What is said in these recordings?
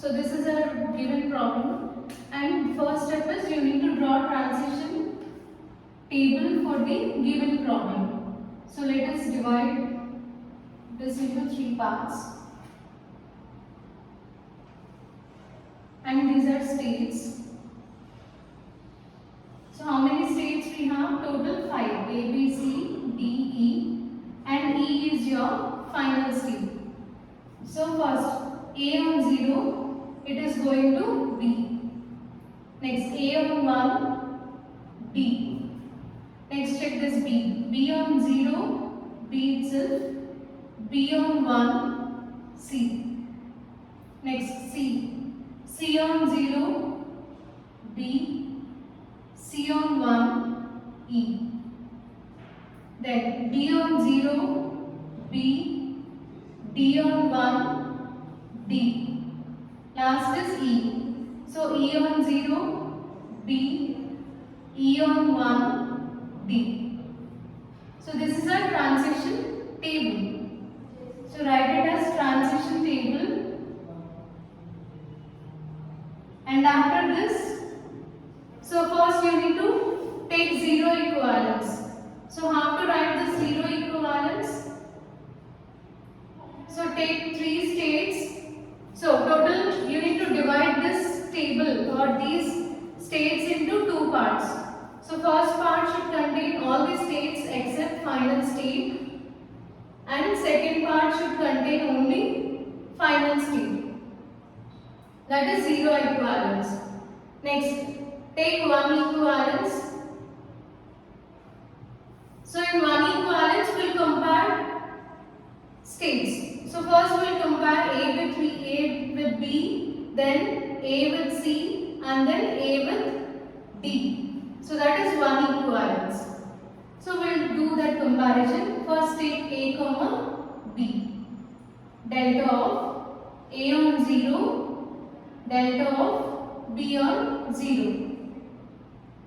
So this is a given problem, and first step is you need to draw transition table for the given problem. So let us divide this into three parts, and these are states. So how many states we have? Total 5. A, B, C, D, E, and E is your final state. So first A on 0, it is going to B. Next A on 1, B. Next check this B. B on 0, B itself. B on 1, C. Next C. C on 0, B. C on 1, E. Then D on 0, B. D on 1, D. Last is E. So E on 0, B. E on 1, D. So this is our transition table. So write it as transition table. And after this, so first you need to take zero equivalence. So how to write the zero equivalence? So take three states. So total you need to divide this table or these states into two parts. So first part should contain all the states except final state, and second part should contain only final state. That is zero equivalence. Next, take one equivalence. So in one equivalence we will compare states. So first we will compare A with B, then A with C, and then A with D. So that is one equivalence. So we will do that comparison. First take A comma B. Delta of A on 0, delta of B on 0.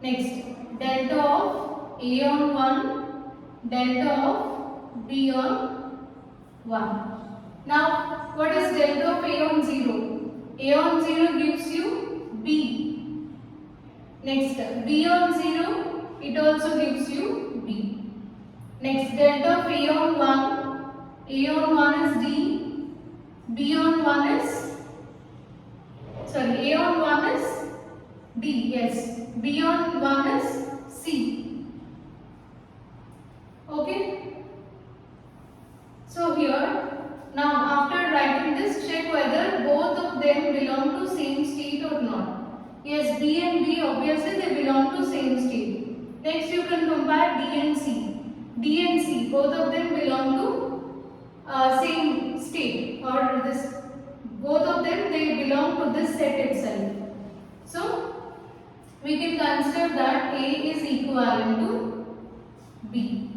Next, delta of A on 1, delta of B on 1. Now, what is delta of A on 0? A on 0 gives you B. Next, B on 0, it also gives you B. Next, delta of A on 1, A on 1 is D, B on 1 is, A on 1 is D, yes, B on 1 is C. Okay? So here, now after writing this, check whether both of them belong to same state or not. Yes, B and B, obviously they belong to same state. Next you can compare D and C. D and C, both of them belong to same state, or this, both of them they belong to this set itself. So we can consider that A is equivalent to B.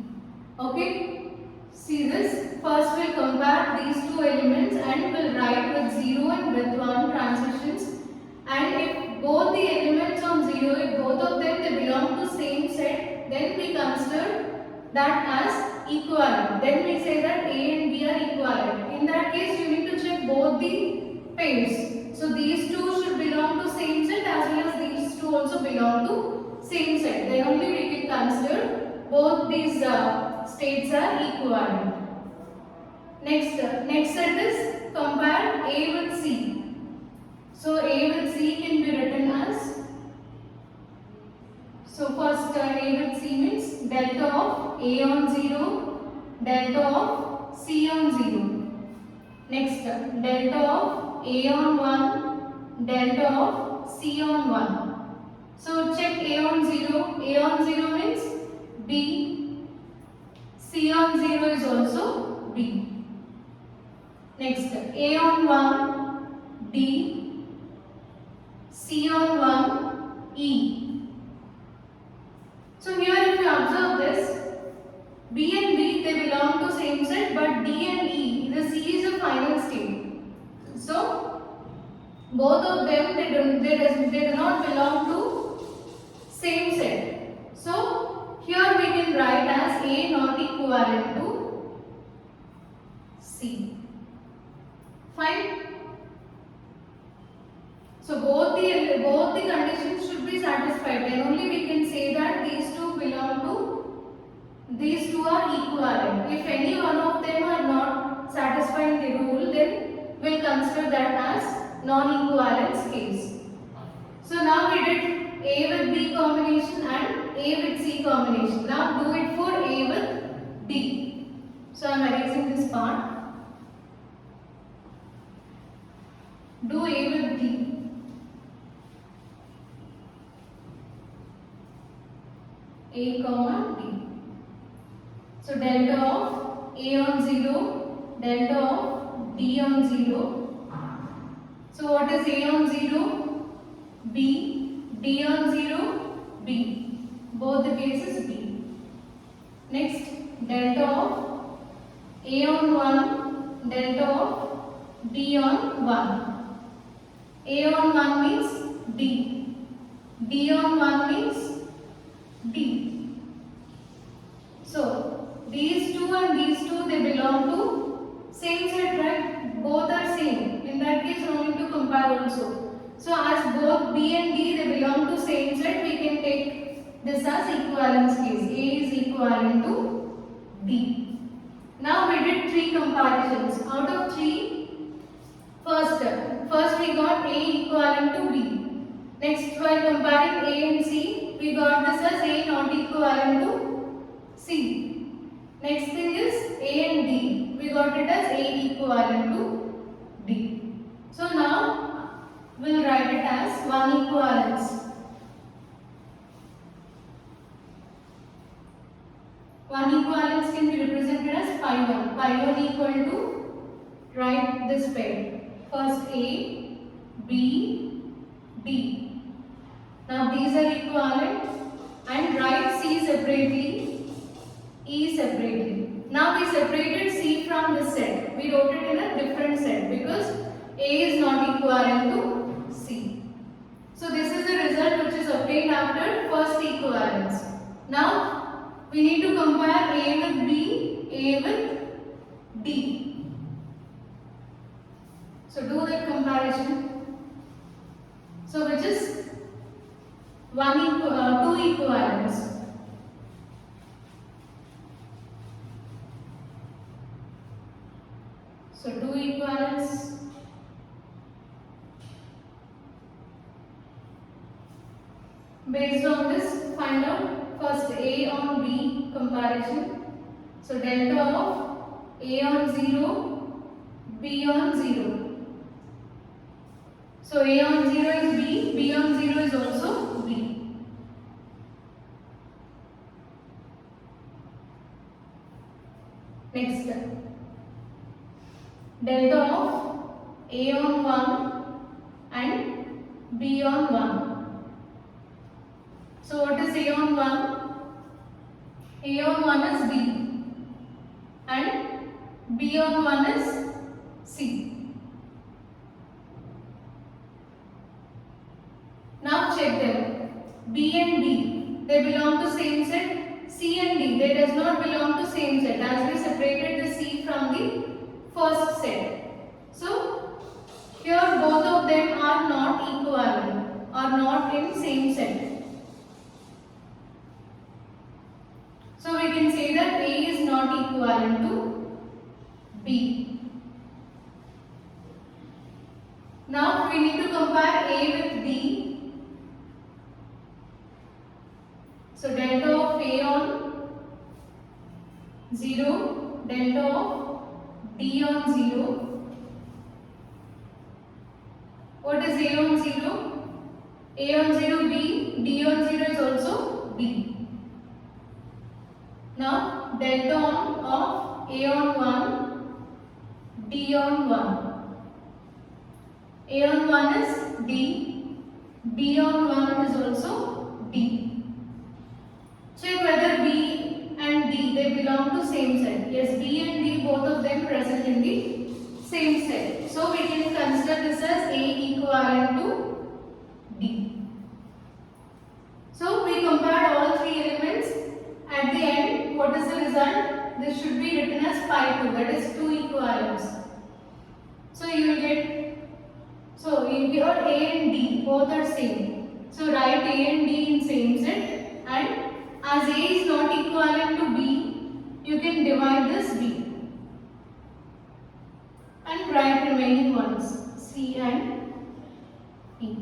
Okay? See this, first we will compare these two elements and we will write with 0 and with 1 transitions, and if both the elements on 0, if both of them they belong to same set, then we consider that as equivalent. Then we say that A and B are equivalent. In that case you need to check both the pairs. So these two should belong to same set as well as these two also belong to same set. Then only we can consider both these states are equivalent. Next set is compare A with C. So A with C can be written as, so first A with C means delta of A on 0, delta of C on 0. Next, delta of A on 1, delta of C on 1. So check A on 0. A on 0 means B. C on 0 is also B. Next, A on 1, D. C on 1, E. So here if you observe this, B and B they belong to same set, but D and E, the C is a final state. So both of them they do not belong to same set. So here we can write as A not equivalent to C. Fine. both the conditions should be satisfied, then only we can say that these two are equivalent. If any one of them are not satisfying the rule, then we'll consider that as non-equivalence case. So now we did A with B combination and A with C combination. Now do it for A with D. So I am erasing this part. Do A with D. A comma D. So delta of A on 0, delta of D on 0. So what is A on 0? B. D on 0? B. Both the cases B. Next, delta of A on 1, delta of D on 1. A on 1 means D. D on 1 means D. So, these two and these two, they belong to same set, right? Both are same. In that case, no need to compare also. So, as both B and D, they belong to same set, we can take this as equivalence case. A is equivalent to D. Now, we did 3 comparisons. Out of 3, first we got A equivalent to B. Next, while comparing A and C, we got this as A not equivalent to C. Next thing is A and D. We got it as A equivalent to D. So now we'll write it as one equivalence. One equivalence can be represented as pi 1. Pi 1 equal to, write this pair. First A, B, D. Now these are equivalent and write C separately, E separately. Now we separated C from this set. We wrote it in a different set because A is not equivalent to C. So this is the result which is obtained after first equivalence. Now we need to compare A with B, A with D. So do that comparison. So which is two equivalents. So two equivalents. Based on this, find out first A on B comparison. So delta of A on 0, B on 0. So A on 0 is B, B on 0 is also B. Next, delta of A on 1 and B on 1. So what is A on 1? A on 1 is B and B on 1 is C. Now check them. B and D, they belong to same set. C and D, they does not belong to same set as we separated the C from the first set. So here both of them are not equivalent, are not in same set. So we can say that A is not equivalent to B. Now we need to compare A with D. So delta of A on 0, delta of D on 0. What is A on 0? A on 0 B, D on 0 is also B. Now delta on of A on 1, D on 1. A on 1 is D, D on 1 is also D. Check whether B and D, they belong to same set. Yes, B and D, both of them present in the same set. So we can consider this as A equivalent to D. So we compared all three elements. At the end, what is the result? This should be written as pi 2, that is 2 equivalents. So you will get, so here A and D both are same. So write A and D in same set, and as A is not equivalent to B, you can divide this B and write remaining ones C and E.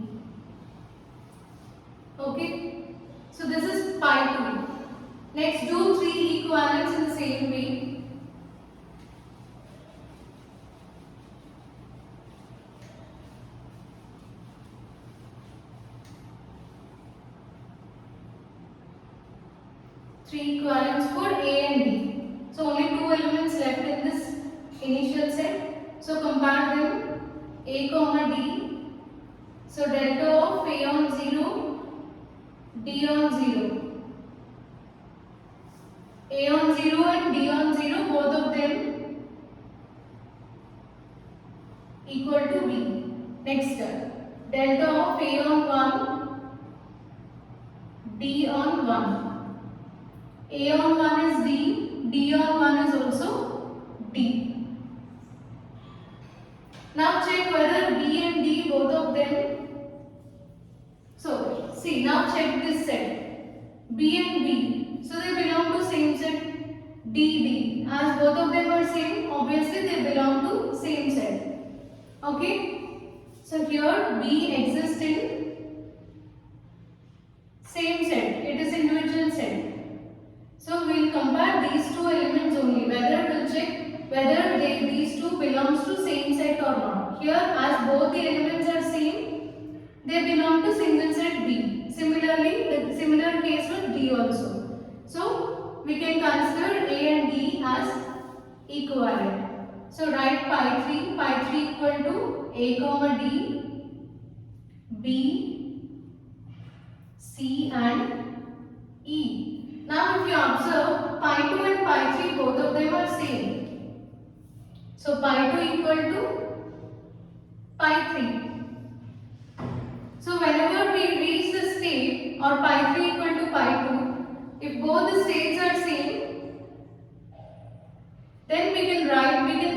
Okay. So this is pi 2. Next, do 3 equivalents in the same way. Three equivalents for A and B. So only 2 elements left in this initial set. So compare them A comma D. So delta of A on 0, D on 0. A on 0 and D on 0, both of them equal to B. Next, delta of A on 1, D on 1. A on 1 is D, D on 1 is also D. Now check whether B and D, both of them. So see, now check this set. B and B. So they belong to same set. D, D. As both of them are same, obviously they belong to same set. Okay. So here B exists in same set. It is individual set. So we will compare these two elements only, whether we will check whether these two belongs to same set or not. Here, as both the elements are same, they belong to single set B. Similarly, the similar case with D also. So we can consider A and D as equivalent. So write pi 3 equal to A comma D, B, C and E. Now if you observe, pi 2 and pi 3, both of them are same. So pi 2 equal to pi 3. So whenever we reach the state or pi 3 equal to pi 2, if both the states are same, then we can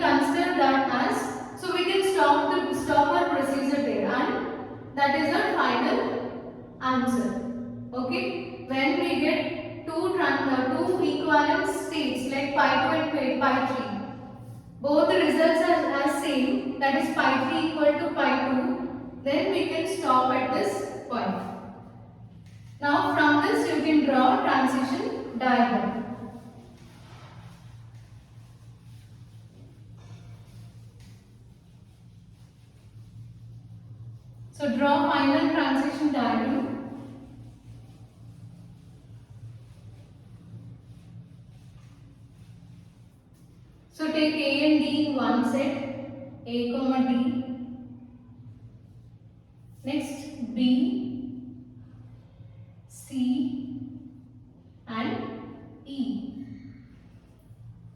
consider that as, so we can stop our procedure there, and that is our final answer. Okay, when we get two equivalent states like pi 2 and pi 3, both the results are as same, that is pi 3 equal to pi 2, then we can stop at this point. Now from this you can draw transition diagram. So draw final transition diagram. So take A and D in one set, A comma D. Next B, C and E.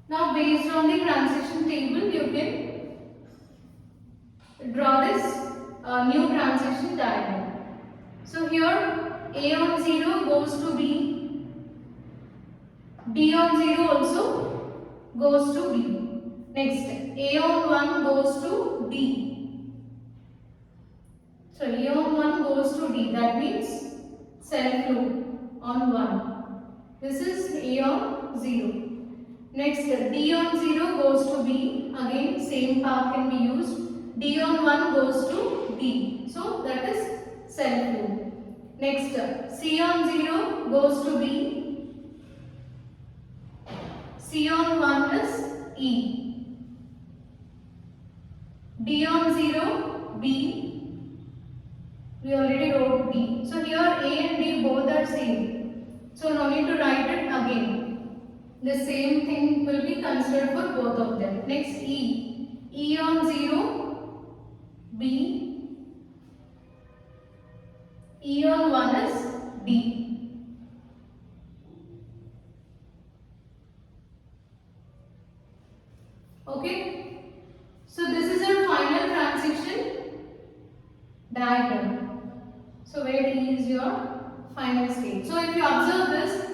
Now based on the transition table, you can draw this new transition diagram. So here A on 0 goes to B, D on 0 also goes to B. Next, A on 1 goes to D. So A on 1 goes to D, that means self loop on 1. This is A on 0. Next, D on 0 goes to B, again same path can be used. D on 1 goes to D, so that is self loop. Next, C on 0 goes to B, C on 1 is E, D on 0 B, we already wrote B. So here A and D both are same, so no need to write it again. The same thing will be considered for both of them. Next E on 0 B, E on 1 is D. Okay, so this is our final transition diagram. So where D is your final state. So if you observe this,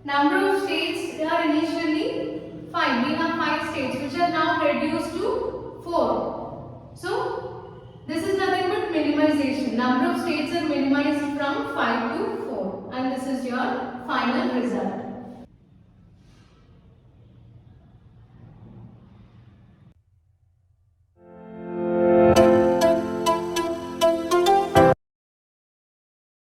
number of states are initially 5. We have 5 states which are now reduced to 4. So this is nothing but minimum minimization. Number of states are minimized from 5 to 4, and this is your final result.